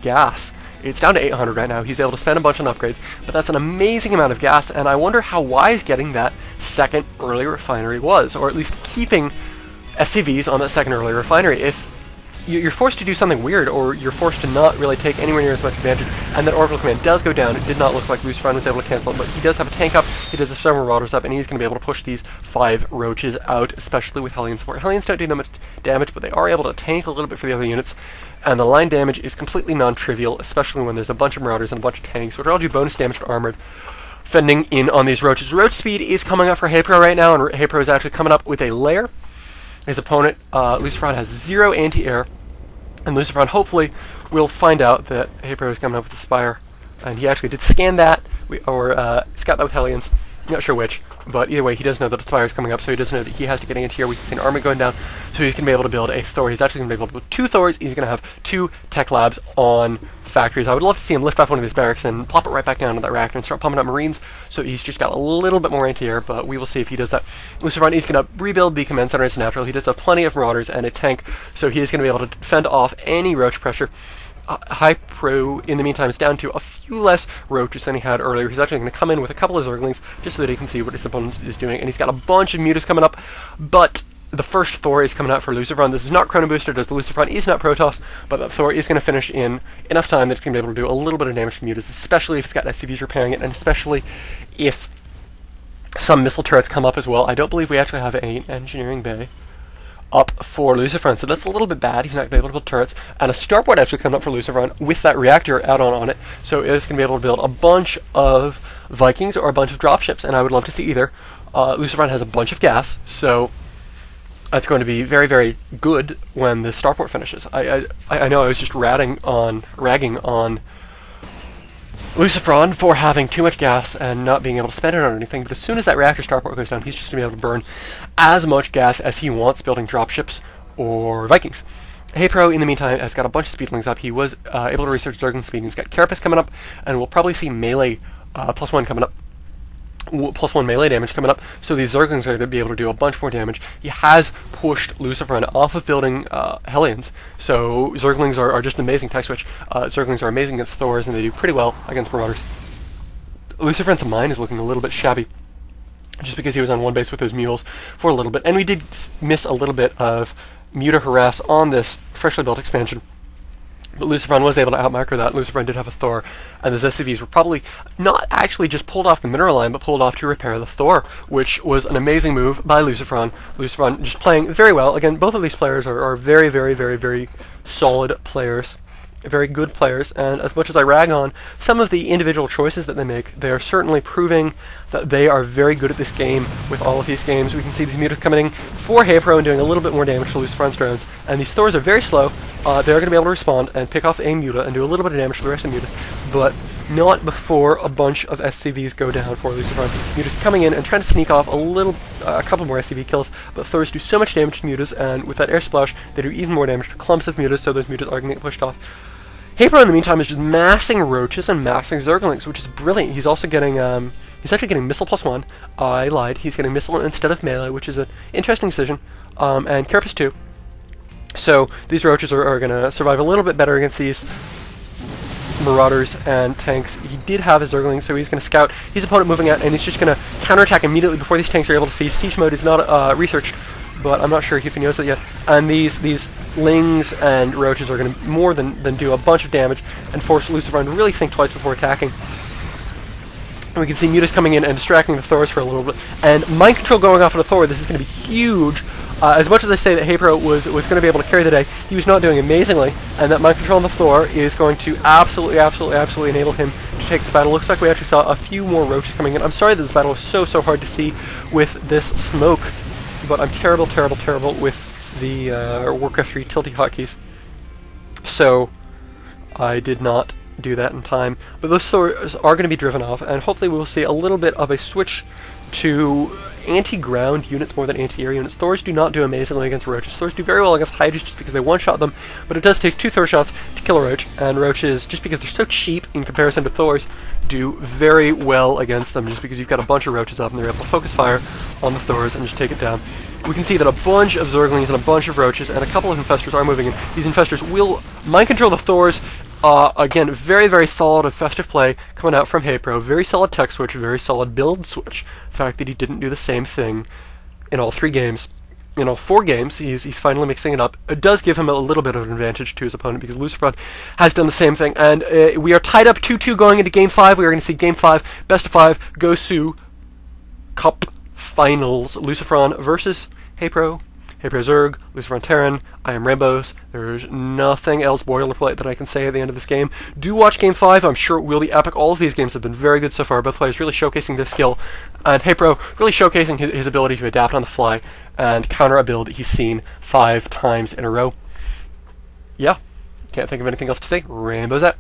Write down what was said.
gas. It's down to 800 right now. He's able to spend a bunch on upgrades, but that's an amazing amount of gas, and I wonder how wise getting that second early refinery was, or at least keeping SCVs on that second early refinery. If you're forced to do something weird, or you're forced to not really take anywhere near as much advantage, and that orbital command does go down. It did not look like LucifroN was able to cancel it, but he does have a tank up, he does have several marauders up, and he's going to be able to push these 5 roaches out, especially with Hellion support. Hellions don't do that much damage, but they are able to tank a little bit for the other units, and the line damage is completely non-trivial, especially when there's a bunch of marauders and a bunch of tanks, which all do bonus damage to armored, fending in on these roaches. Roach speed is coming up for HayprO right now, and HayprO is actually coming up with a lair. His opponent, LucifroN, has 0 anti-air, and LucifroN hopefully will find out that HayprO is coming up with the Spire. And he actually did scan that, or scout that with Hellions. I'm not sure which, but either way, he does know that the Spire is coming up, so he does know that he has to get anti-air. We can see an army going down, so he's going to be able to build a Thor. He's actually going to be able to build 2 Thors. He's going to have 2 tech labs on factories. I would love to see him lift off one of these barracks and plop it right back down to that reactor and start pumping up Marines, so he's just got a little bit more anti-air, but we will see if he does that. LucifroN is going to rebuild the command center as natural. He does have plenty of marauders and a tank, so he is going to be able to fend off any roach pressure. HayprO, in the meantime, is down to a few less roaches than he had earlier. He's actually going to come in with a couple of Zerglings, just so that he can see what his opponent is doing, and he's got a bunch of mutas coming up, but the first Thor is coming out for LucifroN. This is not Chrono Boosted, as the LucifroN is not Protoss, but that Thor is going to finish in enough time that it's going to be able to do a little bit of damage to mutas, especially if it's got SCVs repairing it, and especially if some missile turrets come up as well. I don't believe we actually have an engineering bay up for LucifroN, so that's a little bit bad. He's not going to be able to build turrets, and a starport actually coming up for LucifroN with that reactor add-on on it, so it's going to be able to build a bunch of Vikings or a bunch of dropships, and I would love to see either. LucifroN has a bunch of gas, so it's going to be very, very good when the starport finishes. I know I was just ragging on LucifroN for having too much gas and not being able to spend it on anything, but as soon as that reactor starport goes down, he's just going to be able to burn as much gas as he wants building dropships or Vikings. HayprO, in the meantime, has got a bunch of speedlings up. He was able to research Zergling speed. He's got Carapace coming up, and we'll probably see melee +1 coming up. +1 melee damage coming up, so these Zerglings are going to be able to do a bunch more damage. He has pushed LucifroN off of building Hellions, so Zerglings are just an amazing tech switch. Zerglings are amazing against Thors, and they do pretty well against Marauders. LucifroN's mine is looking a little bit shabby, just because he was on one base with those mules for a little bit, and we did miss a little bit of Muta Harass on this freshly built expansion. But LucifroN was able to outmicro that. LucifroN did have a Thor, and those SCVs were probably not actually just pulled off the mineral line, but pulled off to repair the Thor, which was an amazing move by LucifroN. LucifroN just playing very well. Again, both of these players are very, very, very, very solid players, very good players, and as much as I rag on some of the individual choices that they make, they are certainly proving that they are very good at this game with all of these games. We can see these mutas coming in for HayprO and doing a little bit more damage to LucifroN's drones, and these Thors are very slow. They're going to be able to respond and pick off a muta and do a little bit of damage to the rest of the mutas, but not before a bunch of SCVs go down for LucifroN. Mutas coming in and trying to sneak off a couple more SCV kills, but Thors do so much damage to mutas, and with that air splash, they do even more damage to clumps of mutas, so those mutas are going to get pushed off. HayprO, in the meantime, is just massing roaches and massing Zerglings, which is brilliant. He's also getting, he's actually getting missile +1. I lied. He's getting missile instead of melee, which is an interesting decision, and Carapace 2. So these roaches are going to survive a little bit better against these Marauders and tanks. He did have his Zerglings, so he's going to scout his opponent moving out, and he's just going to counterattack immediately before these tanks are able to siege. Siege mode is not researched, but I'm not sure if he knows that yet. And these Lings and Roaches are going to more than do a bunch of damage and force LucifroN to really think twice before attacking. And we can see mutas coming in and distracting the Thors for a little bit. And mind control going off of the Thor, this is going to be huge. As much as I say that HayprO was going to be able to carry the day, he was not doing amazingly, and that mind control on the Thor is going to absolutely enable him to take this battle. Looks like we actually saw a few more Roaches coming in. I'm sorry that this battle was so hard to see with this smoke, but I'm terrible with the Warcraft 3 tilty hotkeys. So I did not do that in time. But those Thors are going to be driven off, and hopefully we will see a little bit of a switch to anti-ground units more than anti-air units. Thors do not do amazingly against Roaches. Thors do very well against Hydras just because they one-shot them, but it does take 2 Thor shots to kill a Roach, and Roaches, just because they're so cheap in comparison to Thors, do very well against them just because you've got a bunch of Roaches up and they're able to focus fire on the Thors and just take it down. We can see that a bunch of Zerglings and a bunch of Roaches and a couple of Infestors are moving in. These Infestors will mind control the Thors Again, very, very solid effective play coming out from HayprO. Very solid tech switch, very solid build switch. The fact that he didn't do the same thing in all 3 games. In all 4 games, he's finally mixing it up. It does give him a little bit of an advantage to his opponent because LucifroN has done the same thing. And we are tied up 2-2 going into Game 5. We are going to see Game 5, best of 5, gosu Cup Finals. LucifroN versus HayprO. HayprO Zerg, LucifroN Terran, I am Rainbows. There's nothing else boilerplate that I can say at the end of this game. Do watch Game 5. I'm sure it will be epic. All of these games have been very good so far. Both players really showcasing their skill. And HayprO really showcasing his ability to adapt on the fly and counter a build that he's seen 5 times in a row. Yeah, can't think of anything else to say. Rainbows out.